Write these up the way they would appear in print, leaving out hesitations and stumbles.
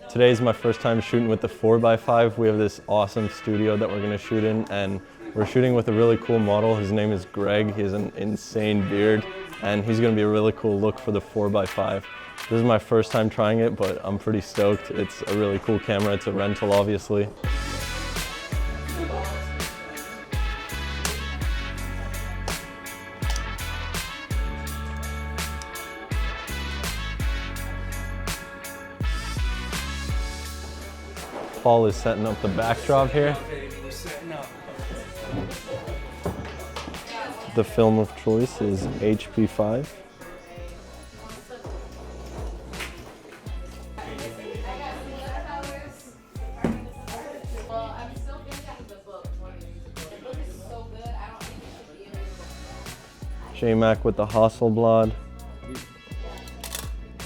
Today's my first time shooting with the 4x5. We have this awesome studio that we're gonna shoot in, and we're shooting with a really cool model. His name is Greg. He has an insane beard, and he's gonna be a really cool look for the 4x5. This is my first time trying it, but I'm pretty stoked. It's a really cool camera. It's a rental, obviously. Paul is setting up the backdrop here. The film of choice is HP5. J-Mac with the Hasselblad.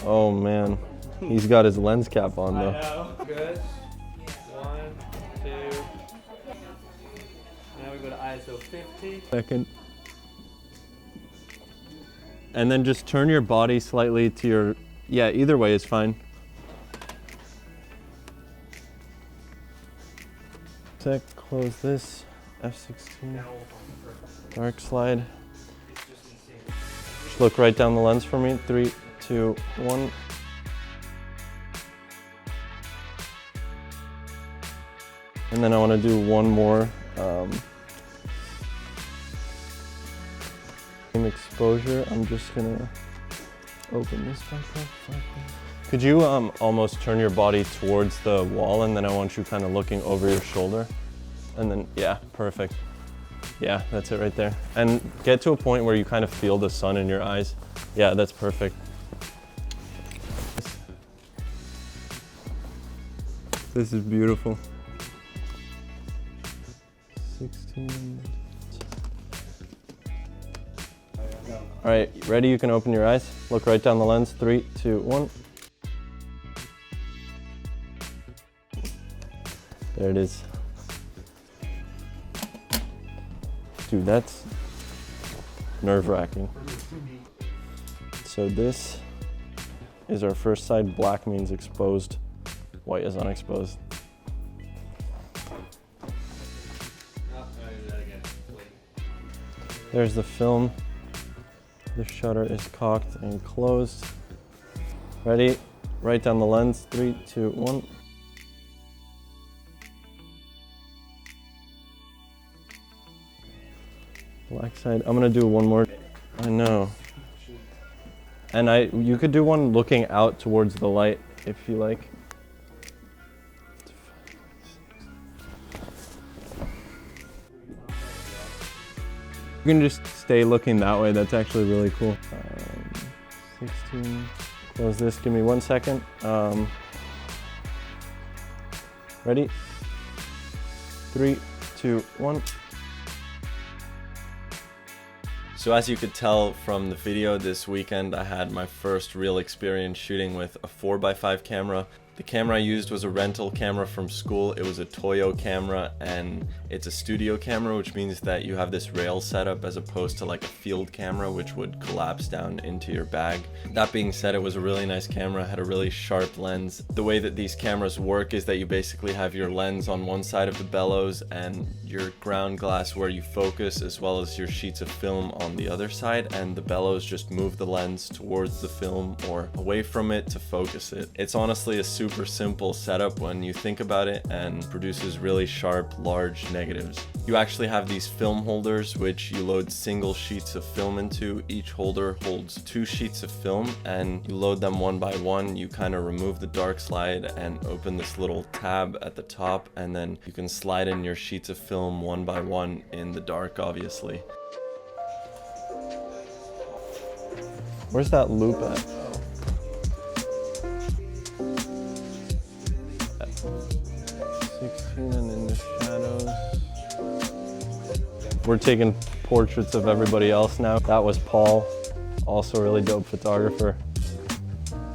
Oh man, he's got his lens cap on though. I know. Good. 1, 2. Now we go to ISO 50. Second. And then just turn your body slightly to your, yeah, either way is fine. Sec, close this, F16, dark slide. Just look right down the lens for me, 3, 2, 1. And then I want to do one more exposure. I'm just gonna open this back up. Could you almost turn your body towards the wall, and then I want you kind of looking over your shoulder, and then yeah, perfect. Yeah, that's it right there. And get to a point where you kind of feel the sun in your eyes. Yeah, that's perfect. This is beautiful. 16. All right, ready? You can open your eyes. Look right down the lens. 3, 2, 1. There it is. Dude, that's nerve-wracking. So this is our first side. Black means exposed. White is unexposed. There's the film. The shutter is cocked and closed. Ready? Right down the lens. 3, 2, 1. Black side. I'm gonna do one more. I know. And you could do one looking out towards the light if you like. You can just stay looking that way. That's actually really cool. 16. Close this. Give me 1 second. Ready? 3, 2, 1. So as you could tell from the video, this weekend I had my first real experience shooting with a 4x5 camera. The camera I used was a rental camera from school. It was a Toyo camera, and it's a studio camera, which means that you have this rail setup as opposed to like a field camera, which would collapse down into your bag. That being said, it was a really nice camera, had a really sharp lens. The way that these cameras work is that you basically have your lens on one side of the bellows and your ground glass where you focus, as well as your sheets of film on the other side, and the bellows just move the lens towards the film or away from it to focus it. It's honestly a super simple setup when you think about it, and produces really sharp, large negatives. You actually have these film holders which you load single sheets of film into. Each holder holds 2 sheets of film, and you load them one by one. You kind of remove the dark slide and open this little tab at the top, and then you can slide in your sheets of film one by one in the dark, obviously. Where's that loop at? 16 and in the shadows. We're taking portraits of everybody else now. That was Paul, also a really dope photographer.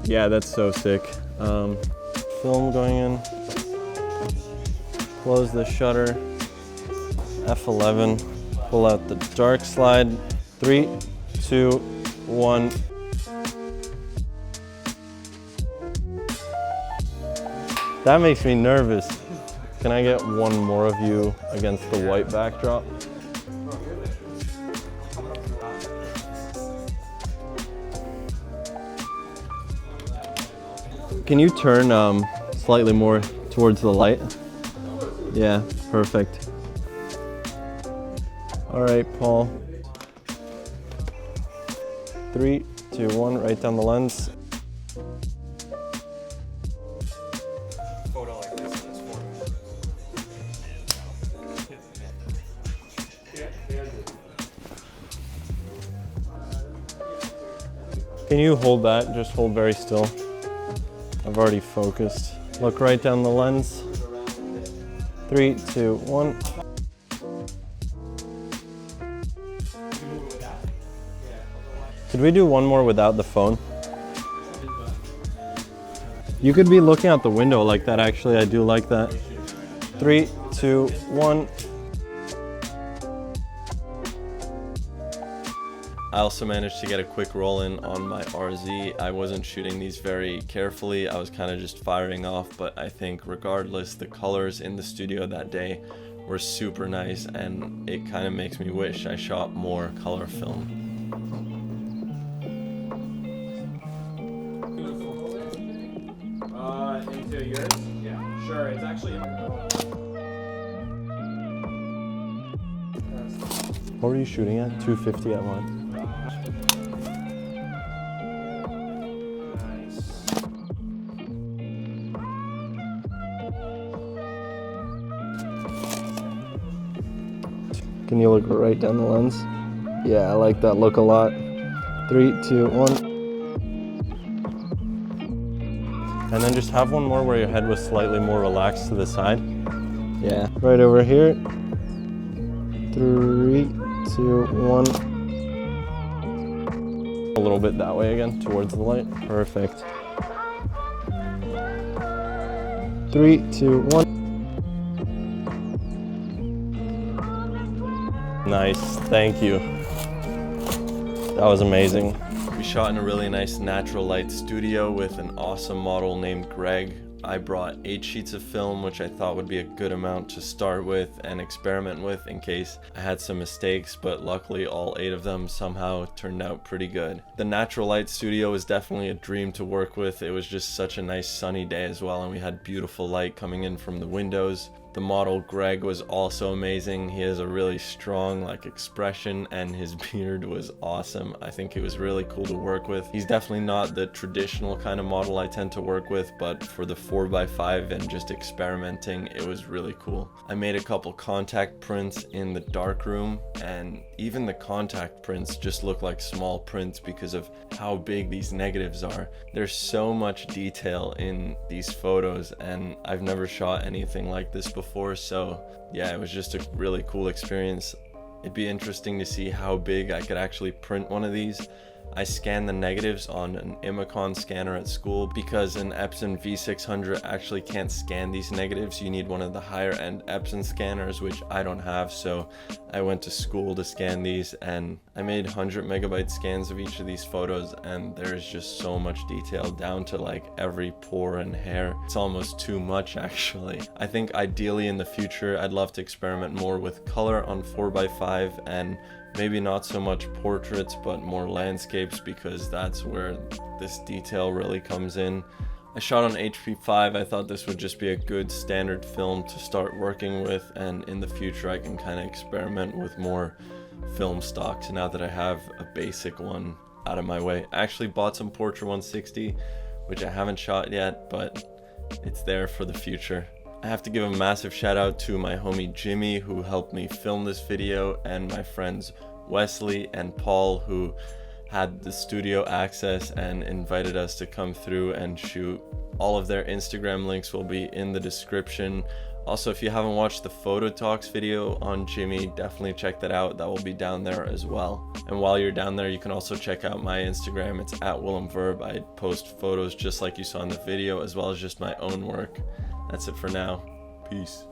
Yeah, that's so sick. Film going in. Close the shutter. F11. Pull out the dark slide. 3, 2, 1. That makes me nervous. Can I get one more of you against the white backdrop? Can you turn slightly more towards the light? Yeah, perfect. All right, Paul. 3, 2, 1, right down the lens. Photo like this in this form. Can you hold that? Just hold very still. I've already focused. Look right down the lens. 3, 2, 1. Could we do one more without the phone? You could be looking out the window like that, actually. I do like that. 3, 2, 1. I also managed to get a quick roll in on my RZ. I wasn't shooting these very carefully. I was kind of just firing off, but I think regardless, the colors in the studio that day were super nice, and it kind of makes me wish I shot more color film. Into yours? Yeah. Sure, it's actually... What were you shooting at? 250 at one. Can you look right down the lens? Yeah, I like that look a lot. 3, 2, 1. And then just have one more where your head was slightly more relaxed to the side. Yeah, right over here. 3, 2, 1. A little bit that way again, towards the light. Perfect. 3, 2, 1. Nice, thank you. That was amazing. We shot in a really nice natural light studio with an awesome model named Greg. I brought 8 sheets of film, which I thought would be a good amount to start with and experiment with in case I had some mistakes, but luckily all 8 of them somehow turned out pretty good. The natural light studio is definitely a dream to work with. It was just such a nice sunny day as well, and we had beautiful light coming in from the windows. The model Greg was also amazing. He has a really strong expression, and his beard was awesome. I think it was really cool to work with. He's definitely not the traditional kind of model I tend to work with, but for the 4x5 and just experimenting, it was really cool. I made a couple contact prints in the darkroom, and even the contact prints just look like small prints because of how big these negatives are. There's so much detail in these photos, and I've never shot anything like this before, so yeah, it was just a really cool experience. It'd be interesting to see how big I could actually print one of these. I scanned the negatives on an Imicon scanner at school because an Epson V600 actually can't scan these negatives. You need one of the higher end Epson scanners, which I don't have, so I went to school to scan these, and I made 100 megabyte scans of each of these photos, and there's just so much detail down to every pore and hair. It's almost too much actually. I think ideally in the future I'd love to experiment more with color on 4x5 and maybe not so much portraits but more landscapes, because that's where this detail really comes in. I shot on HP5. I thought this would just be a good standard film to start working with, and in the future I can kind of experiment with more film stocks now that I have a basic one out of my way. I actually bought some Portra 160, which I haven't shot yet, but it's there for the future. I have to give a massive shout out to my homie Jimmy, who helped me film this video, and my friends Wesley and Paul, who had the studio access and invited us to come through and shoot. All of their Instagram links will be in the description. Also, if you haven't watched the Phototalks video on Jimmy, definitely check that out. That will be down there as well. And while you're down there, you can also check out my Instagram. It's @WillemVerb. I post photos just like you saw in the video, as well as just my own work. That's it for now. Peace.